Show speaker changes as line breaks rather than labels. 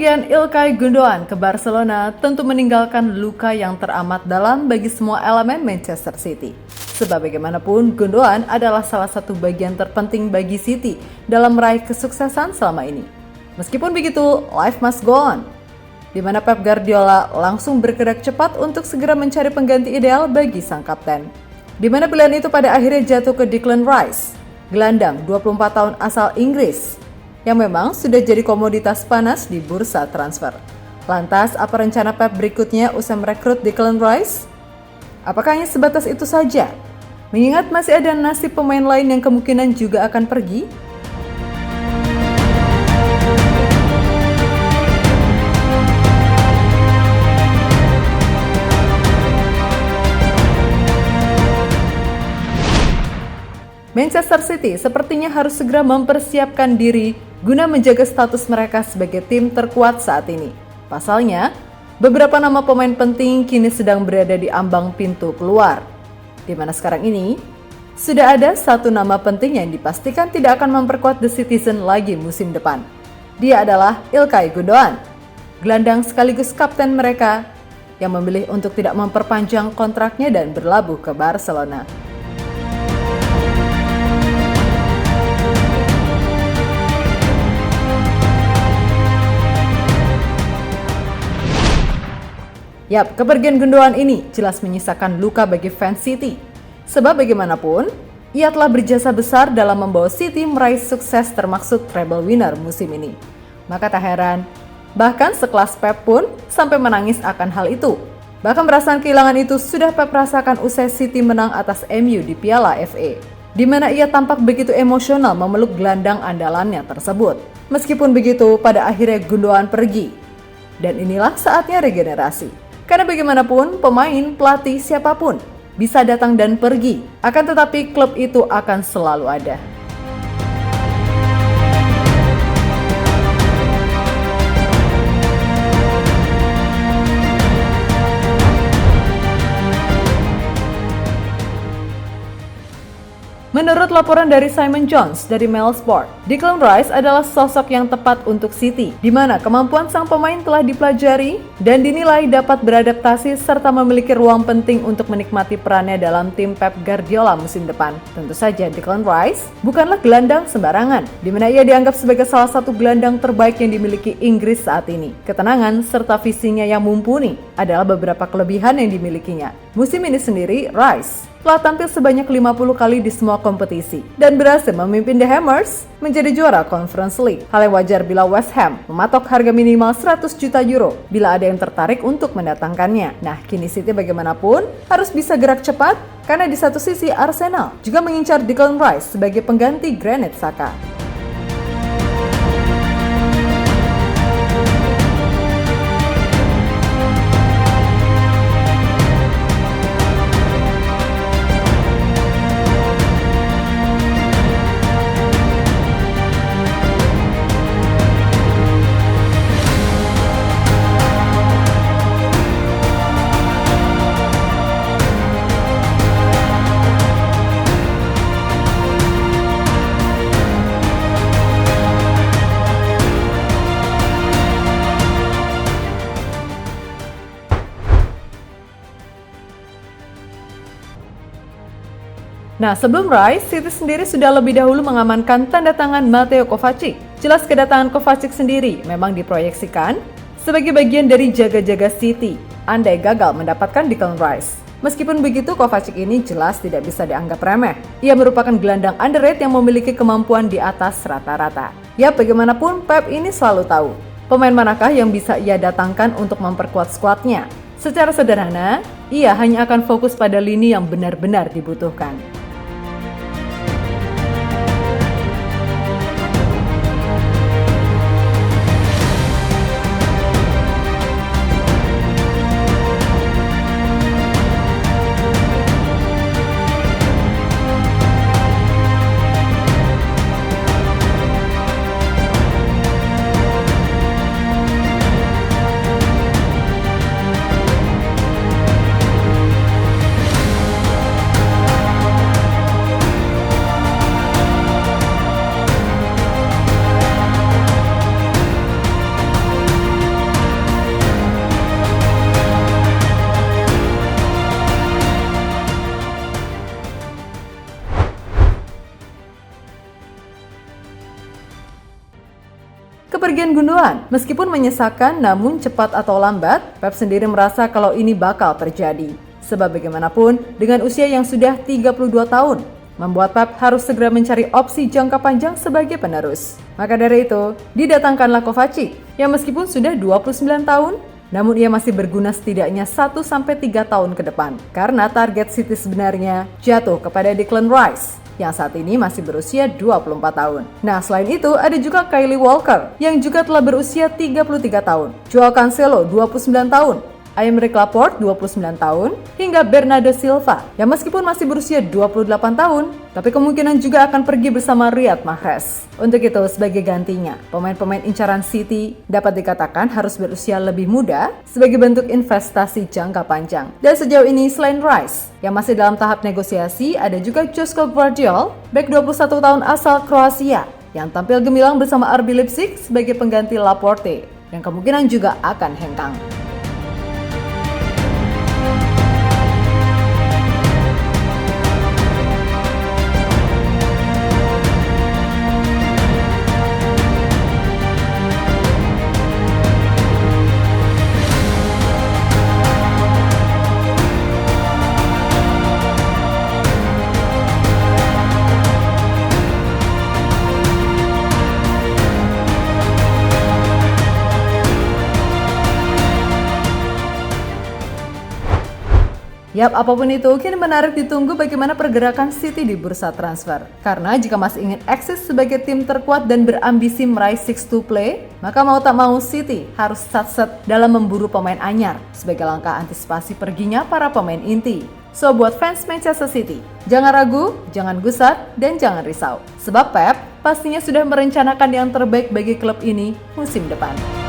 Kepergian Ilkay Gundogan ke Barcelona tentu meninggalkan luka yang teramat dalam bagi semua elemen Manchester City. Sebab bagaimanapun, Gundogan adalah salah satu bagian terpenting bagi City dalam meraih kesuksesan selama ini. Meskipun begitu, life must go on, di mana Pep Guardiola langsung bergerak cepat untuk segera mencari pengganti ideal bagi sang kapten. Di mana pilihan itu pada akhirnya jatuh ke Declan Rice, gelandang 24 tahun asal Inggris, yang memang sudah jadi komoditas panas di bursa transfer. Lantas, apa rencana Pep berikutnya usai merekrut Declan Rice? Apakah hanya sebatas itu saja? Mengingat masih ada nasib pemain lain yang kemungkinan juga akan pergi? Manchester City sepertinya harus segera mempersiapkan diri guna menjaga status mereka sebagai tim terkuat saat ini. Pasalnya, beberapa nama pemain penting kini sedang berada di ambang pintu keluar. Di mana sekarang ini, sudah ada satu nama penting yang dipastikan tidak akan memperkuat The Citizen lagi musim depan. Dia adalah Ilkay Gundogan, gelandang sekaligus kapten mereka yang memilih untuk tidak memperpanjang kontraknya dan berlabuh ke Barcelona. Yap, kepergian Gundogan ini jelas menyisakan luka bagi fans City. Sebab bagaimanapun, ia telah berjasa besar dalam membawa City meraih sukses termaksud treble winner musim ini. Maka tak heran, bahkan sekelas Pep pun sampai menangis akan hal itu. Bahkan perasaan kehilangan itu sudah Pep rasakan usai City menang atas MU di Piala FA, di mana ia tampak begitu emosional memeluk gelandang andalannya tersebut. Meskipun begitu, pada akhirnya Gundogan pergi. Dan inilah saatnya regenerasi. Karena bagaimanapun, pemain, pelatih, siapapun bisa datang dan pergi. Akan tetapi klub itu akan selalu ada. Menurut laporan dari Simon Jones dari Mail Sport, Declan Rice adalah sosok yang tepat untuk City, di mana kemampuan sang pemain telah dipelajari dan dinilai dapat beradaptasi serta memiliki ruang penting untuk menikmati perannya dalam tim Pep Guardiola musim depan. Tentu saja Declan Rice bukanlah gelandang sembarangan, di mana ia dianggap sebagai salah satu gelandang terbaik yang dimiliki Inggris saat ini. Ketenangan serta visinya yang mumpuni adalah beberapa kelebihan yang dimilikinya. Musim ini sendiri, Rice telah tampil sebanyak 50 kali di semua kompetisi dan berhasil memimpin The Hammers menjadi juara Conference League. Hal yang wajar bila West Ham mematok harga minimal 100 juta euro bila ada yang tertarik untuk mendatangkannya. Nah, kini City bagaimanapun harus bisa gerak cepat karena di satu sisi Arsenal juga mengincar Declan Rice sebagai pengganti Granit Xhaka. Nah, sebelum Rice, City sendiri sudah lebih dahulu mengamankan tanda tangan Mateo Kovacic. Jelas kedatangan Kovacic sendiri memang diproyeksikan sebagai bagian dari jaga-jaga City andai gagal mendapatkan Declan Rice. Meskipun begitu, Kovacic ini jelas tidak bisa dianggap remeh. Ia merupakan gelandang underrated yang memiliki kemampuan di atas rata-rata. Ya, bagaimanapun Pep ini selalu tahu pemain manakah yang bisa ia datangkan untuk memperkuat skuadnya. Secara sederhana, ia hanya akan fokus pada lini yang benar-benar dibutuhkan. Kepergian Gundogan, meskipun menyesakan namun cepat atau lambat, Pep sendiri merasa kalau ini bakal terjadi. Sebab bagaimanapun, dengan usia yang sudah 32 tahun, membuat Pep harus segera mencari opsi jangka panjang sebagai penerus. Maka dari itu, didatangkanlah Kovacic, yang meskipun sudah 29 tahun, namun ia masih berguna setidaknya 1-3 tahun ke depan. Karena target City sebenarnya jatuh kepada Declan Rice, yang saat ini masih berusia 24 tahun. Nah, selain itu ada juga Kyle Walker yang juga telah berusia 33 tahun, Joao Cancelo 29 tahun, Aymeric Laporte 29 tahun, hingga Bernardo Silva yang meskipun masih berusia 28 tahun, tapi kemungkinan juga akan pergi bersama Riyad Mahrez. Untuk itu, sebagai gantinya, pemain-pemain incaran City dapat dikatakan harus berusia lebih muda sebagai bentuk investasi jangka panjang. Dan sejauh ini selain Rice yang masih dalam tahap negosiasi, ada juga Joško Gvardiol, bek 21 tahun asal Kroasia yang tampil gemilang bersama RB Leipzig sebagai pengganti Laporte yang kemungkinan juga akan hengkang. Yap, apapun itu, kini menarik ditunggu bagaimana pergerakan City di bursa transfer. Karena jika masih ingin eksis sebagai tim terkuat dan berambisi meraih 6-2 play, maka mau tak mau City harus sat-set dalam memburu pemain anyar sebagai langkah antisipasi perginya para pemain inti. So, buat fans Manchester City, jangan ragu, jangan gusar, dan jangan risau. Sebab Pep pastinya sudah merencanakan yang terbaik bagi klub ini musim depan.